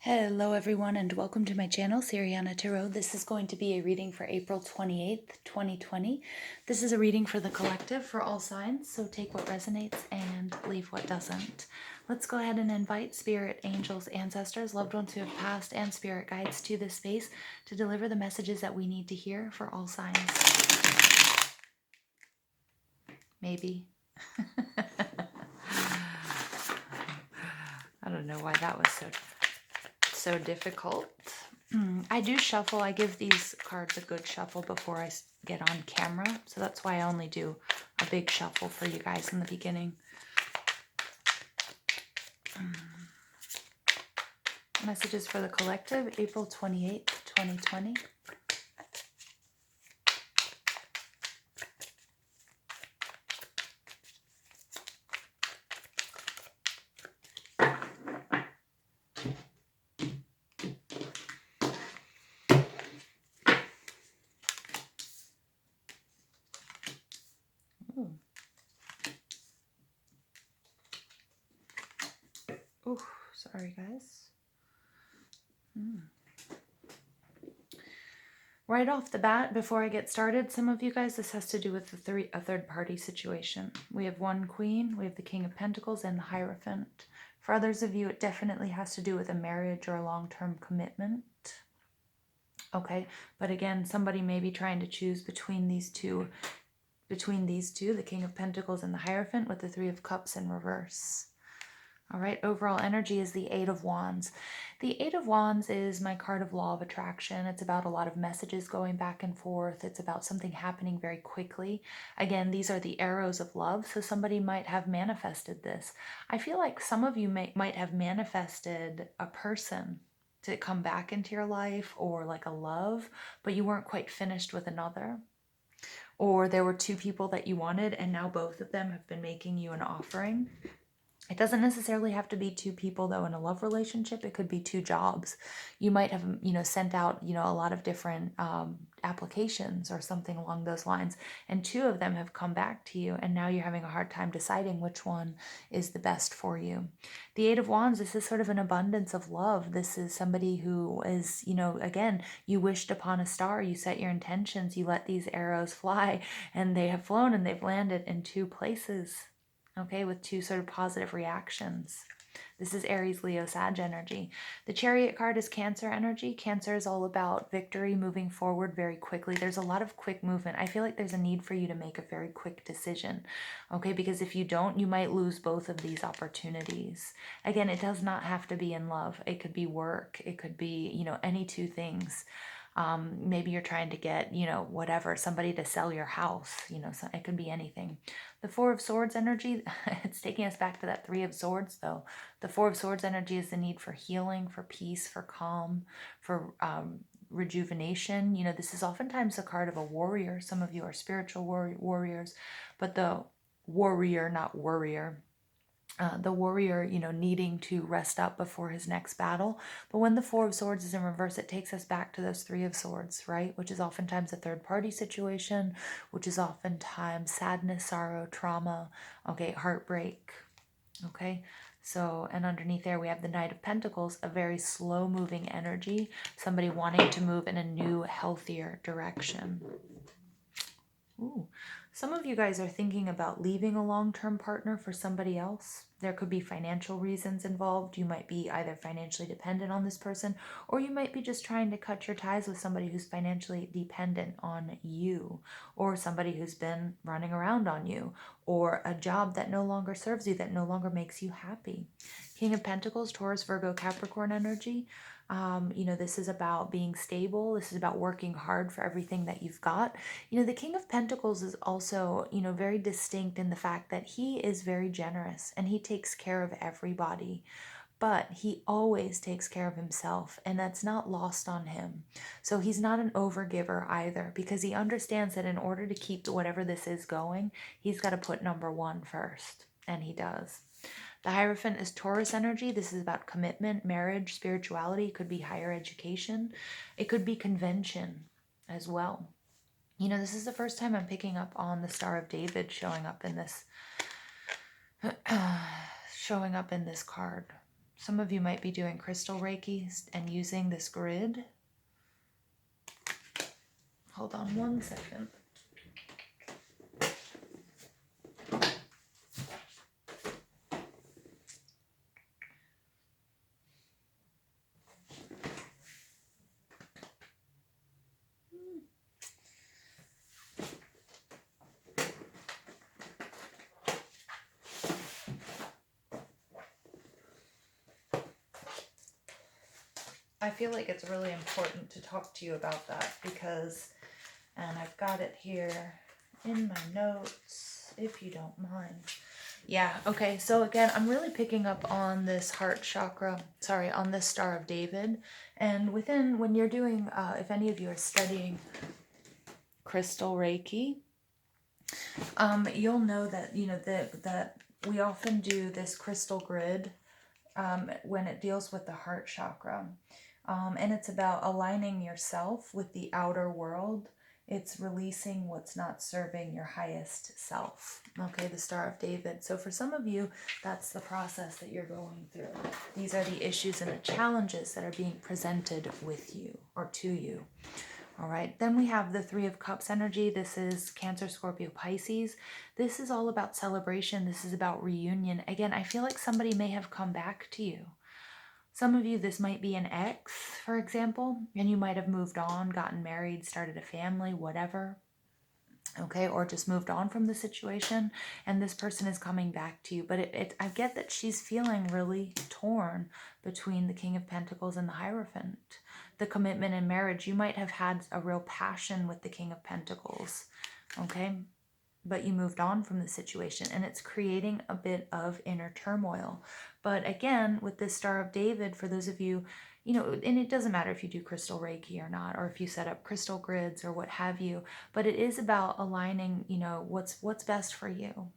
Hello everyone and welcome to my channel, Siriana Tarot. This is going to be a reading for April 28th, 2020. This is a reading for the collective for all signs, so take what resonates and leave what doesn't. Let's go ahead and invite spirit, angels, ancestors, loved ones who have passed, and spirit guides to this space to deliver the messages that we need to hear for all signs. Maybe. I don't know why that was so difficult. I do shuffle. I give these cards a good shuffle before I get on camera. So that's why I only do a big shuffle for you guys in the beginning. Messages for the collective, April 28th, 2020. Ooh. Ooh, sorry guys. Right off the bat, before I get started, some of you guys, this has to do with a third party situation. We have one queen, we have the King of Pentacles, and the Hierophant. For others of you, it definitely has to do with a marriage or a long-term commitment. Okay, but again, somebody may be trying to choose between these two, the King of Pentacles and the Hierophant, with the Three of Cups in reverse. All right, overall energy is the Eight of Wands. The Eight of Wands is my card of law of attraction. It's about a lot of messages going back and forth. It's about something happening very quickly. Again, these are the arrows of love, so somebody might have manifested this. I feel like some of you might have manifested a person to come back into your life, or like a love, but you weren't quite finished with another. Or there were two people that you wanted, and now both of them have been making you an offering. It doesn't necessarily have to be two people, though, in a love relationship. It could be two jobs. You might have, sent out, a lot of different applications or something along those lines. And two of them have come back to you. And now you're having a hard time deciding which one is the best for you. The Eight of Wands, this is sort of an abundance of love. This is somebody who is, again, you wished upon a star. You set your intentions. You let these arrows fly. And they have flown and they've landed in two places. Okay, with two sort of positive reactions. This is Aries, Leo, Sag energy. The Chariot card is Cancer energy. Cancer is all about victory, moving forward very quickly. There's a lot of quick movement. I feel like there's a need for you to make a very quick decision, okay? Because if you don't, you might lose both of these opportunities. Again, it does not have to be in love. It could be work. It could be, any two things. Maybe you're trying to get, whatever, somebody to sell your house, so it could be anything. The Four of Swords energy, it's taking us back to that Three of Swords, though. The Four of Swords energy is the need for healing, for peace, for calm, for rejuvenation. This is oftentimes a card of a warrior. Some of you are spiritual warriors, but the warrior, not worrier. The warrior, needing to rest up before his next battle. But when the Four of Swords is in reverse, it takes us back to those Three of Swords, right? Which is oftentimes a third party situation, which is oftentimes sadness, sorrow, trauma, okay, heartbreak, okay? So, and underneath there we have the Knight of Pentacles, a very slow moving energy, somebody wanting to move in a new, healthier direction. Ooh. Some of you guys are thinking about leaving a long-term partner for somebody else. There could be financial reasons involved. You might be either financially dependent on this person, or you might be just trying to cut your ties with somebody who's financially dependent on you, or somebody who's been running around on you, or a job that no longer serves you, that no longer makes you happy. King of Pentacles, Taurus, Virgo, Capricorn energy. This is about being stable. This is about working hard for everything that you've got. The King of Pentacles is also, very distinct in the fact that he is very generous and he takes care of everybody, but he always takes care of himself, and that's not lost on him. So he's not an overgiver either, because he understands that in order to keep whatever this is going, he's got to put number one first, and he does. The Hierophant is Taurus energy. This is about commitment, marriage, spirituality. It could be higher education. It could be convention as well. This is the first time I'm picking up on the Star of David showing up in this card. Some of you might be doing crystal Reiki and using this grid. Hold on one second. I feel like it's really important to talk to you about that because, and I've got it here in my notes, if you don't mind. Yeah, okay, so again, I'm really picking up on this heart chakra, sorry, on this Star of David. And when you're doing, if any of you are studying crystal Reiki, you'll know that, that we often do this crystal grid when it deals with the heart chakra. And it's about aligning yourself with the outer world. It's releasing what's not serving your highest self. Okay, the Star of David. So for some of you, that's the process that you're going through. These are the issues and the challenges that are being presented with you or to you. All right, then we have the Three of Cups energy. This is Cancer, Scorpio, Pisces. This is all about celebration. This is about reunion. Again, I feel like somebody may have come back to you. Some of you, this might be an ex, for example, and you might have moved on, gotten married, started a family, whatever. Okay, or just moved on from the situation, and this person is coming back to you. But I get that she's feeling really torn between the King of Pentacles and the Hierophant. The commitment in marriage, you might have had a real passion with the King of Pentacles, okay? But you moved on from the situation, and it's creating a bit of inner turmoil. But again, with this Star of David, for those of you, and it doesn't matter if you do crystal Reiki or not, or if you set up crystal grids or what have you, but it is about aligning, what's best for you.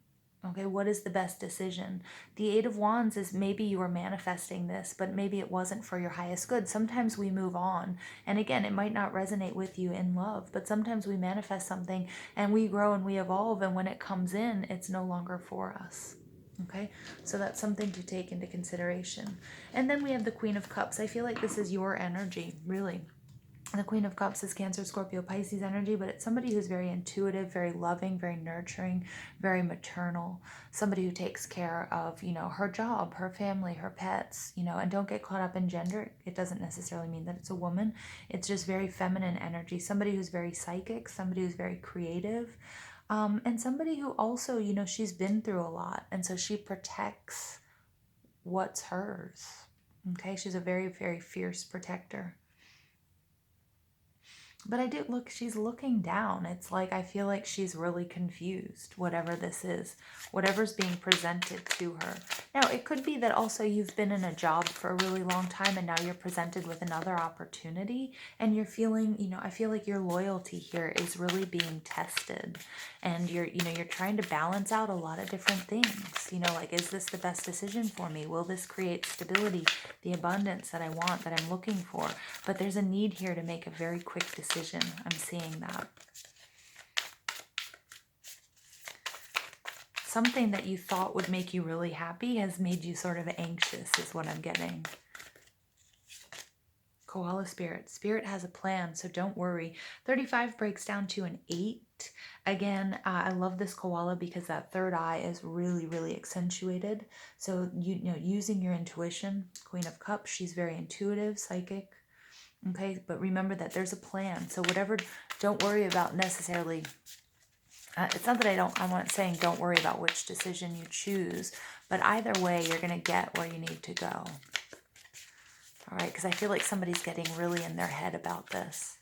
Okay, what is the best decision? The Eight of Wands is maybe you are manifesting this, but maybe it wasn't for your highest good. Sometimes we move on. And again, it might not resonate with you in love, but sometimes we manifest something and we grow and we evolve. And when it comes in, it's no longer for us. Okay, so that's something to take into consideration. And then we have the Queen of Cups. I feel like this is your energy, really. The Queen of Cups is Cancer, Scorpio, Pisces energy, but it's somebody who's very intuitive, very loving, very nurturing, very maternal. Somebody who takes care of, her job, her family, her pets, and don't get caught up in gender. It doesn't necessarily mean that it's a woman. It's just very feminine energy. Somebody who's very psychic, somebody who's very creative, and somebody who also, she's been through a lot, and so she protects what's hers. Okay, she's a very, very fierce protector. But I do look, she's looking down. It's like, I feel like she's really confused, whatever this is, whatever's being presented to her. Now, it could be that also you've been in a job for a really long time and now you're presented with another opportunity and you're feeling, I feel like your loyalty here is really being tested. And you're trying to balance out a lot of different things. Like, is this the best decision for me? Will this create stability, the abundance that I want, that I'm looking for? But there's a need here to make a very quick decision. I'm seeing that. Something that you thought would make you really happy has made you sort of anxious, is what I'm getting. Koala Spirit. Spirit has a plan, so don't worry. 35 breaks down to an 8. Again, I love this koala because that third eye is really, really accentuated. So, using your intuition. Queen of Cups, she's very intuitive, psychic. Okay, but remember that there's a plan. So don't worry about necessarily, it's not that I'm not saying don't worry about which decision you choose, but either way, you're going to get where you need to go. All right, because I feel like somebody's getting really in their head about this.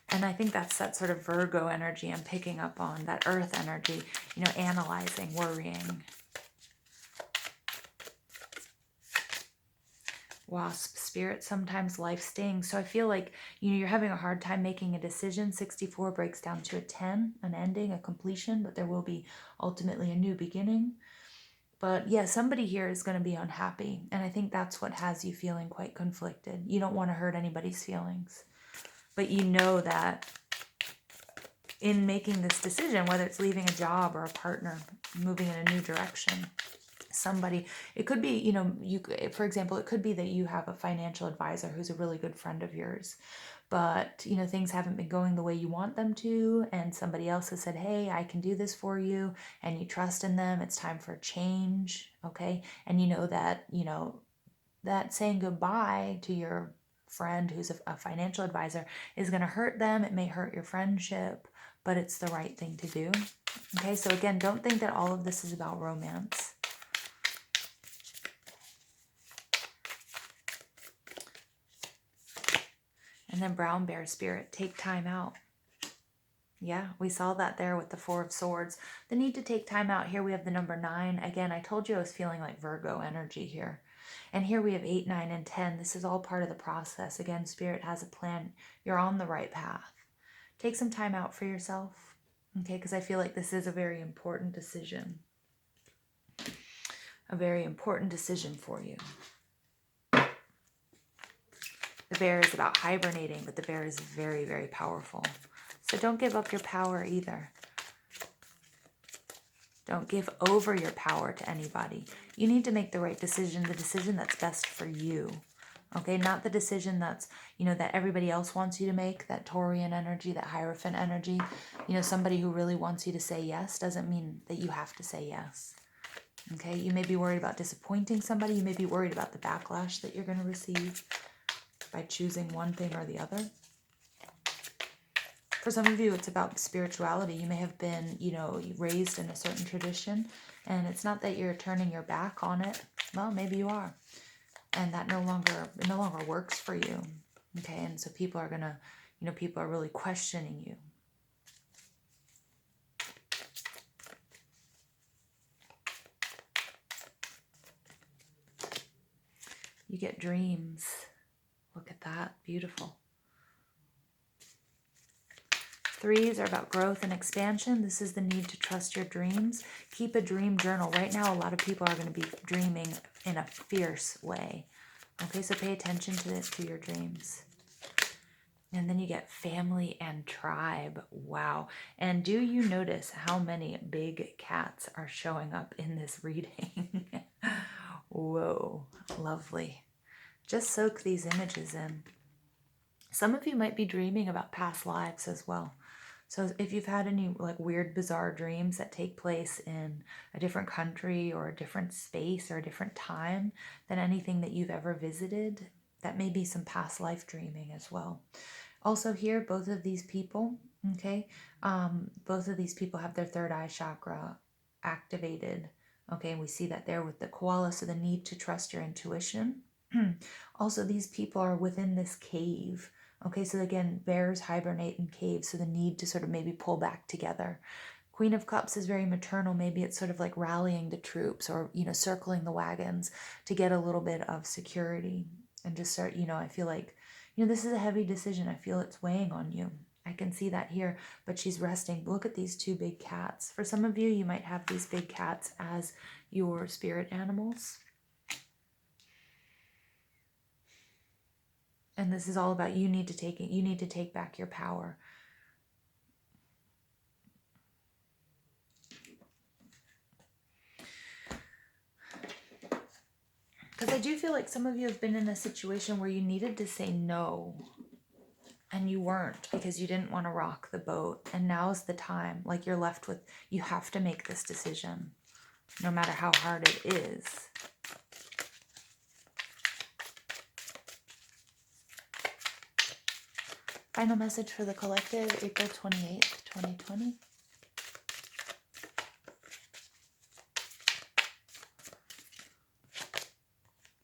And I think that's that sort of Virgo energy I'm picking up on, that earth energy, analyzing, worrying. Wasp Spirit, sometimes life stings. So I feel like, you're having a hard time making a decision. 64 breaks down to a 10, an ending, a completion, but there will be ultimately a new beginning. But yeah, somebody here is going to be unhappy. And I think that's what has you feeling quite conflicted. You don't want to hurt anybody's feelings. But you know that in making this decision, whether it's leaving a job or a partner, moving in a new direction, somebody, it could be, for example, it could be that you have a financial advisor who's a really good friend of yours, but things haven't been going the way you want them to, and somebody else has said, hey, I can do this for you, and you trust in them. It's time for a change. Okay. And that saying goodbye to your friend who's a financial advisor is going to hurt them. It may hurt your friendship, but it's the right thing to do. Okay, so again, don't think that all of this is about romance. And then brown bear spirit, take time out. Yeah, we saw that there with the 4 of Swords. The need to take time out. Here we have the number 9. Again, I told you I was feeling like Virgo energy here. And here we have 8, 9, and 10. This is all part of the process. Again, Spirit has a plan. You're on the right path. Take some time out for yourself, okay? Because I feel like this is a very important decision. A very important decision for you. The bear is about hibernating, but the bear is very, very powerful. So don't give up your power either. Don't give over your power to anybody. You need to make the right decision, the decision that's best for you. Okay, not the decision that's, that everybody else wants you to make, that Taurian energy, that Hierophant energy. Somebody who really wants you to say yes doesn't mean that you have to say yes. Okay, you may be worried about disappointing somebody. You may be worried about the backlash that you're going to receive by choosing one thing or the other. For some of you, it's about spirituality. You may have been, raised in a certain tradition, and it's not that you're turning your back on it. Well, maybe you are. And that no longer works for you. Okay, and so people are gonna, people are really questioning you. You get dreams. Look at that, beautiful. 3s are about growth and expansion. This is the need to trust your dreams. Keep a dream journal. Right now, a lot of people are going to be dreaming in a fierce way. Okay, so pay attention to your dreams. And then you get family and tribe. Wow. And do you notice how many big cats are showing up in this reading? Whoa, lovely. Just soak these images in. Some of you might be dreaming about past lives as well. So if you've had any weird, bizarre dreams that take place in a different country or a different space or a different time than anything that you've ever visited, that may be some past life dreaming as well. Also here, both of these people, okay, both of these people have their third eye chakra activated. Okay, and we see that there with the koala, so the need to trust your intuition. Also, these people are within this cave. Okay, so again, bears hibernate in caves, so the need to sort of maybe pull back together. Queen of Cups is very maternal. Maybe it's sort of like rallying the troops or, circling the wagons to get a little bit of security and just start, I feel like, this is a heavy decision. I feel it's weighing on you. I can see that here, but she's resting. Look at these 2 big cats. For some of you, you might have these big cats as your spirit animals. And this is all about you need to take back your power. Because I do feel like some of you have been in a situation where you needed to say no and you weren't because you didn't want to rock the boat. And now's the time. Like you're left with, you have to make this decision no matter how hard it is. Final message for the collective, April 28th, 2020.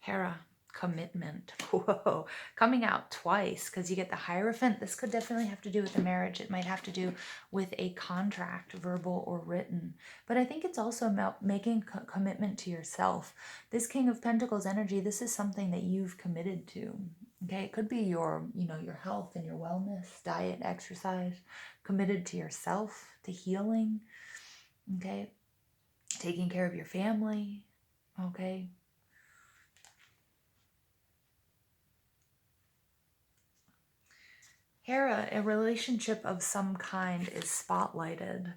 Hera, commitment. Whoa, coming out twice because you get the Hierophant. This could definitely have to do with a marriage. It might have to do with a contract, verbal or written. But I think it's also about making commitment to yourself. This King of Pentacles energy, this is something that you've committed to. Okay, it could be your, your health and your wellness, diet, exercise, committed to yourself, to healing, okay, taking care of your family, okay. Hera, a relationship of some kind is spotlighted,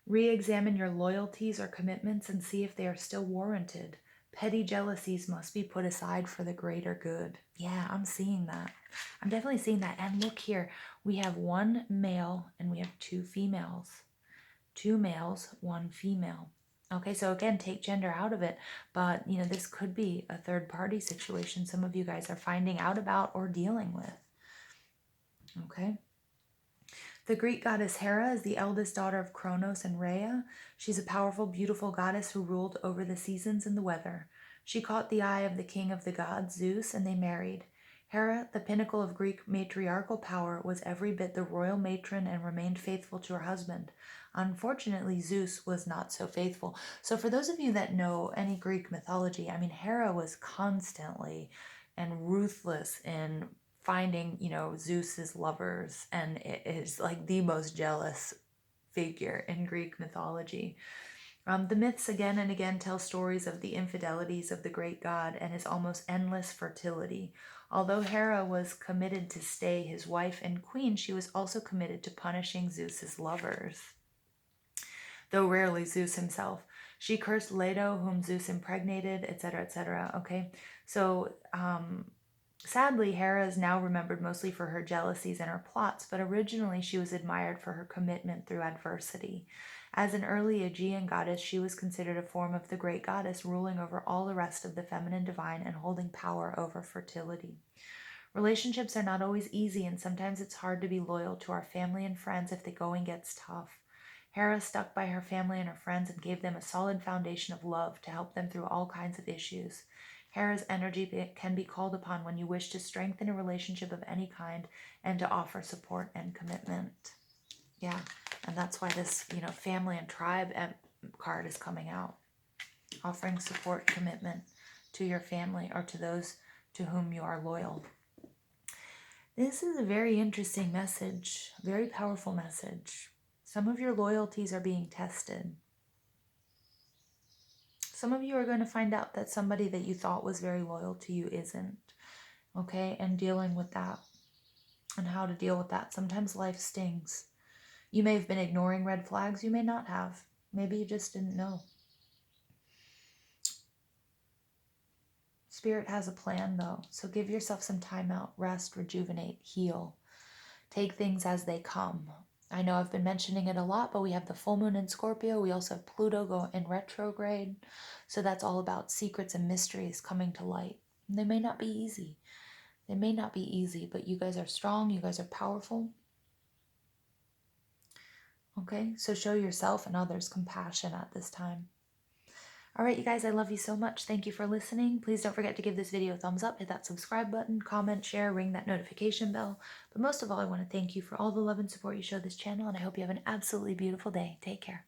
Re-examine your loyalties or commitments and see if they are still warranted. Petty jealousies must be put aside for the greater good. Yeah, I'm seeing that. I'm definitely seeing that. And look here, we have one male and we have two females. Two males, one female. Okay, so again, take gender out of it. But, you know, this could be a third party situation some of you guys are finding out about or dealing with. Okay. The Greek goddess Hera is the eldest daughter of Kronos and Rhea. She's a powerful, beautiful goddess who ruled over the seasons and the weather. She caught the eye of the king of the gods, Zeus, and they married. Hera, the pinnacle of Greek matriarchal power, was every bit the royal matron and remained faithful to her husband. Unfortunately, Zeus was not so faithful. So for those of you that know any Greek mythology, I mean, Hera was constantly and ruthless in finding, you know, Zeus's lovers, and it is like the most jealous figure in Greek mythology. The myths again and again tell stories of the infidelities of the great god and his almost endless fertility. Although Hera was committed to stay his wife and queen, she was also committed to punishing Zeus's lovers, though rarely Zeus himself. She cursed Leto, whom Zeus impregnated, etc., etc. Okay, so sadly, Hera is now remembered mostly for her jealousies and her plots, but originally she was admired for her commitment through adversity. As an early Aegean goddess, she was considered a form of the great goddess, ruling over all the rest of the feminine divine and holding power over fertility. Relationships are not always easy, and sometimes it's hard to be loyal to our family and friends if the going gets tough. Hera stuck by her family and her friends and gave them a solid foundation of love to help them through all kinds of issues. Hera's energy can be called upon when you wish to strengthen a relationship of any kind and to offer support and commitment. Yeah, and that's why this, you know, family and tribe card is coming out. Offering support, commitment to your family or to those to whom you are loyal. This is a very interesting message, very powerful message. Some of your loyalties are being tested. Some of you are going to find out that somebody that you thought was very loyal to you isn't. Okay, and dealing with that and how to deal with that. Sometimes life stings. You may have been ignoring red flags, you may not have. Maybe you just didn't know. Spirit has a plan though, so give yourself some time out, rest, rejuvenate, heal. Take things as they come. I know I've been mentioning it a lot, but we have the full moon in Scorpio. We also have Pluto go in retrograde. So that's all about secrets and mysteries coming to light. And they may not be easy. They may not be easy, but you guys are strong. You guys are powerful. Okay, so show yourself and others compassion at this time. All right, you guys, I love you so much. Thank you for listening. Please don't forget to give this video a thumbs up, hit that subscribe button, comment, share, ring that notification bell. But most of all, I want to thank you for all the love and support you show this channel, and I hope you have an absolutely beautiful day. Take care.